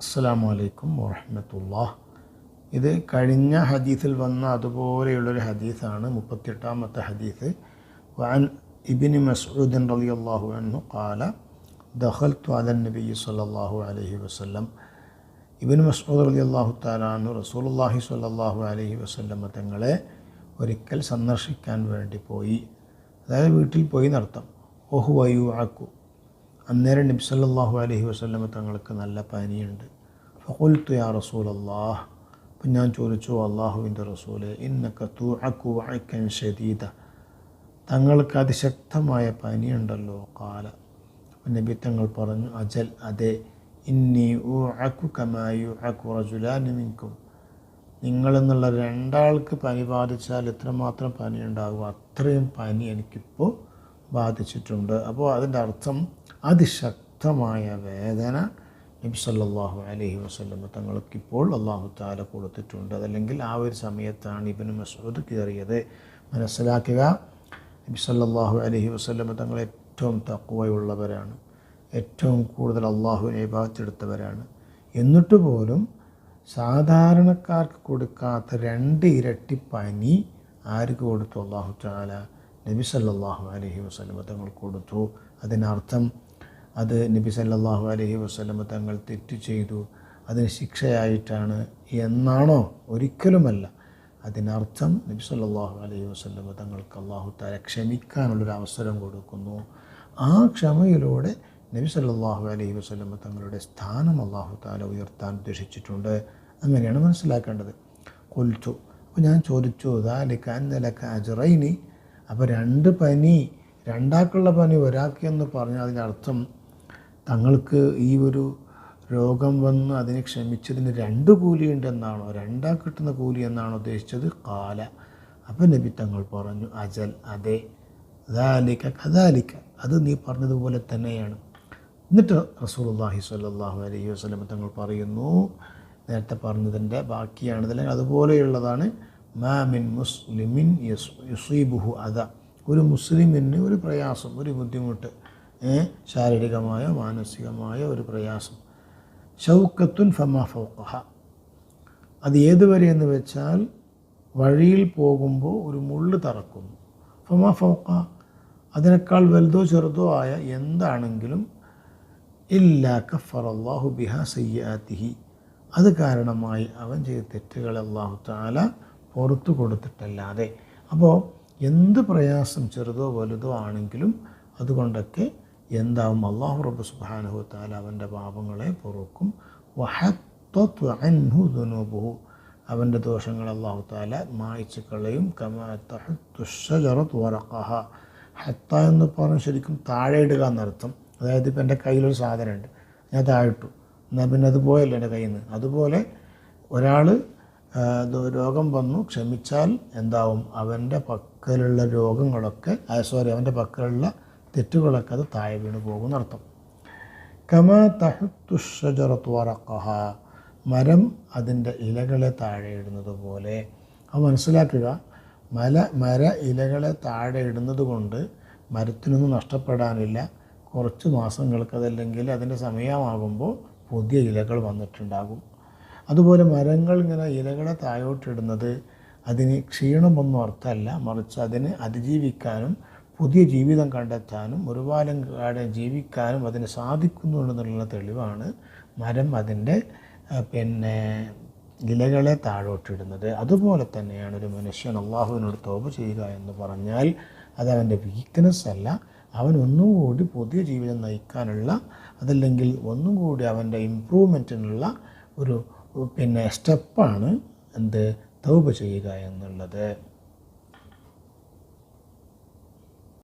അസ്സലാമു അലൈക്കും വറഹ്മത്തുള്ളാഹി. ഇത് കഴിഞ്ഞ ഹദീസിൽ വന്ന അതുപോലെയുള്ളൊരു ഹദീസാണ്. 38-ാമത്തെ ഹദീസ്. വഅൻ ഇബ്നു മസ്ഊദ് റളിയല്ലാഹു അൻഹു ഖാല ദഖൽതു അലൻ നബി സ്വല്ലല്ലാഹു അലൈഹി വസല്ലം. ഇബ്നു മസ്ഊദ് റളിയല്ലാഹു തആല അൻഹു റസൂലുള്ളാഹി സ്വല്ലല്ലാഹു അലൈഹി വസല്ലം തങ്ങളെ ഒരിക്കൽ സന്ദർശിക്കാൻ വേണ്ടി പോയി. അതായത് വീട്ടിൽ പോയി നടത്താം. വഹുവ യുഅഖു, അന്നേരം നബി സല്ലല്ലാഹു അലൈഹി വസല്ലം തങ്ങൾക്ക് നല്ല പനിയുണ്ട്. ഫഖുൽതു യാ റസൂലല്ലാഹ്, അപ്പം ഞാൻ ചോദിച്ചു, അള്ളാഹുവിൻ്റെ റസൂലെ, ഇന്നക തുഅഖു വഅഖൻ ശദീദ, തങ്ങൾക്ക് അതിശക്തമായ പനിയുണ്ടല്ലോ. ഖാല, നബി തങ്ങൾ പറഞ്ഞു, അജൽ, അതെ, ഇന്നി ഉഅഖു കമാ യുഅഖു റജുലാനി മിൻകും, നിങ്ങളെന്നുള്ള രണ്ടാൾക്ക് പനി ബാധിച്ചാൽ എത്രമാത്രം പനി ഉണ്ടാകും അത്രയും പനി എനിക്കിപ്പോൾ ബാധിച്ചിട്ടുണ്ട്. അപ്പോൾ അതിൻ്റെ അർത്ഥം അതിശക്തമായ വേദന നബി സല്ലല്ലാഹു അലൈഹി വസല്ലം തങ്ങൾക്കിപ്പോൾ അല്ലാഹു തആല കൊടുത്തിട്ടുണ്ട്. അതല്ലെങ്കിൽ ആ ഒരു സമയത്താണ് ഇബ്നു മസ്ഊദ് കയറിയത്. മനസ്സിലാക്കുക, നബി സല്ലല്ലാഹു അലൈഹി വസല്ലം തങ്ങൾ ഏറ്റവും തഖ്വയുള്ളവരാണ്, ഏറ്റവും കൂടുതൽ അള്ളാഹുവിനെ ഇബാദത്തെടുത്തവരാണ്. എന്നിട്ട് പോലും സാധാരണക്കാർക്ക് കൊടുക്കാത്ത 2 ഇരട്ടി പനി ആർക്ക് കൊടുത്തു? അല്ലാഹു തആല നബി സല്ലല്ലാഹു അലൈഹി വസല്ലം തങ്ങൾ കൊടുത്തു. അതിനർത്ഥം അത് നബി സല്ലല്ലാഹു അലൈഹി വസല്ലം തങ്ങൾ തെറ്റ് ചെയ്തു, അതിന് ശിക്ഷയായിട്ടാണ് എന്നാണോ? ഒരിക്കലുമല്ല. അതിനർത്ഥം നബി സല്ലല്ലാഹു അലൈഹി വസല്ലം തങ്ങൾക്ക് അല്ലാഹു തആല ക്ഷമിക്കാനുള്ളൊരു അവസരം കൊടുക്കുന്നു. ആ ക്ഷമയിലൂടെ നബി സല്ലല്ലാഹു അലൈഹി വസല്ലം തങ്ങളുടെ സ്ഥാനം അല്ലാഹു തആല ഉയർത്താൻ ഉദ്ദേശിച്ചിട്ടുണ്ട്. അങ്ങനെയാണ് മനസ്സിലാക്കേണ്ടത്. ഖുൽതു, അപ്പോൾ ഞാൻ ചോദിച്ചു, ദാലിക അന്ന ലക അജ്റൈനി, അപ്പോൾ 2 പനി, രണ്ടാൾക്കുള്ള പനി ഒരാൾക്ക് എന്ന് പറഞ്ഞാൽ അതിനർത്ഥം തങ്ങൾക്ക് ഈ ഒരു രോഗം വന്ന് അതിനെ ക്ഷമിച്ചതിന് 2 കൂലിയുണ്ടെന്നാണോ? 2 കിട്ടുന്ന കൂലി എന്നാണോ ഉദ്ദേശിച്ചത്? ഖാല, അപ്പം നബി തങ്ങൾ പറഞ്ഞു, അജൽ, അതെ, ദാലിക കദാലിക, അത് നീ പറഞ്ഞതുപോലെ തന്നെയാണ്. എന്നിട്ട് റസൂലുള്ളാഹി സ്വല്ലല്ലാഹു അലൈഹി വസല്ലം തങ്ങൾ പറയുന്നു, നേരത്തെ പറഞ്ഞതിൻ്റെ ബാക്കിയാണ്, അല്ലെങ്കിൽ അതുപോലെയുള്ളതാണ്. മാ മിൻ മുസ്ലിമിൻ യുസീബുഹു അദ, ഒരു മുസ്ലിമിന് ഒരു പ്രയാസം, ഒരു ബുദ്ധിമുട്ട്, ശാരീരികമായോ മാനസികമായോ ഒരു പ്രയാസം, ഷൗക്കത്തുൻ ഫമാ ഫൗഖഹ, അത് ഏതുവരെ എന്ന് വെച്ചാൽ വഴിയിൽ പോകുമ്പോൾ ഒരു മുള്ള് തറക്കുന്നു. ഫമാ ഫൗഖഹ, അതിനേക്കാൾ വലുതോ ചെറുതോ ആയ എന്താണെങ്കിലും, ഇല്ലാ കഫറല്ലാഹു ബിഹാ സയ്യാത്തിഹി, അത് കാരണമായി അവൻ ചെയ്ത തെറ്റുകൾ അല്ലാഹു തആല പുറത്തു കൊടുത്തിട്ടല്ലാതെ. അപ്പോൾ എന്ത് പ്രയാസം ചെറുതോ വലുതോ ആണെങ്കിലും അതുകൊണ്ടൊക്കെ എന്താവും? അല്ലാഹു റബ്ബ് സുബ്ഹാനഹു വ തആല അവൻ്റെ പാപങ്ങളെ പൊറുക്കും. വഹത്തത് അൻഹു ദുനൂബുഹു, അവൻ്റെ ദോഷങ്ങൾ അല്ലാഹു തആല മായ്ച്ചു കളയും. കമാ തഹത്തു ശജറതു വറഖഹ, ഹത്ത എന്ന് പറഞ്ഞാൽ ശരിക്കും താഴെ ഇടുക എന്നർത്ഥം. അതായത് ഇപ്പം എൻ്റെ കയ്യിലൊരു സാധനമുണ്ട്, ഞാൻ താഴെ ഇട്ടു, എന്നാൽ പിന്നെ അത് പോയല്ലോ എൻ്റെ കയ്യിൽ നിന്ന്. അതുപോലെ ഒരാൾ രോഗം വന്നു ക്ഷമിച്ചാൽ എന്താവും? അവൻ്റെ പക്കലുള്ള രോഗങ്ങളൊക്കെ, അവൻ്റെ പക്കലുള്ള തെറ്റുകളൊക്കെ അത് താഴെ വീണ് പോകുന്നർത്ഥം. കമാ തഹത്തു ശജറതു വറഖഹ, മരം അതിൻ്റെ ഇലകളെ താഴെ ഇടുന്നത് പോലെ. അത് മനസ്സിലാക്കുക, മര ഇലകളെ താഴെ ഇടുന്നത് കൊണ്ട് മരത്തിനൊന്നും നഷ്ടപ്പെടാനില്ല. കുറച്ച് മാസങ്ങൾക്ക് അതല്ലെങ്കിൽ അതിൻ്റെ സമയമാകുമ്പോൾ പുതിയ ഇലകൾ വന്നിട്ടുണ്ടാകും. അതുപോലെ മരങ്ങൾ ഇങ്ങനെ ഇലകളെ താഴോട്ടിടുന്നത് അതിന് ക്ഷീണമൊന്നും അർത്ഥമല്ല, മറിച്ച് അതിന് അതിജീവിക്കാനും പുതിയ ജീവിതം കണ്ടെത്താനും ഒരുപാട് കാലം ജീവിക്കാനും അതിന് സാധിക്കുന്നുണ്ടെന്നുള്ള തെളിവാണ് മരം അതിൻ്റെ ഇലകളെ താഴോട്ടിടുന്നത്. അതുപോലെ തന്നെയാണ് ഒരു മനുഷ്യൻ അള്ളാഹുവിനോട് തൗബ ചെയ്യുക എന്ന് പറഞ്ഞാൽ അതവൻ്റെ വീക്ക്നെസ് അല്ല, അവൻ ഒന്നും കൂടി പുതിയ ജീവിതം നയിക്കാനുള്ള, അതല്ലെങ്കിൽ ഒന്നും കൂടി അവൻ്റെ ഇമ്പ്രൂവ്മെൻറ്റിനുള്ള ഒരു സ്റ്റെപ്പാണ് എന്ത്? തൗബ ചെയ്യുക എന്നുള്ളത്.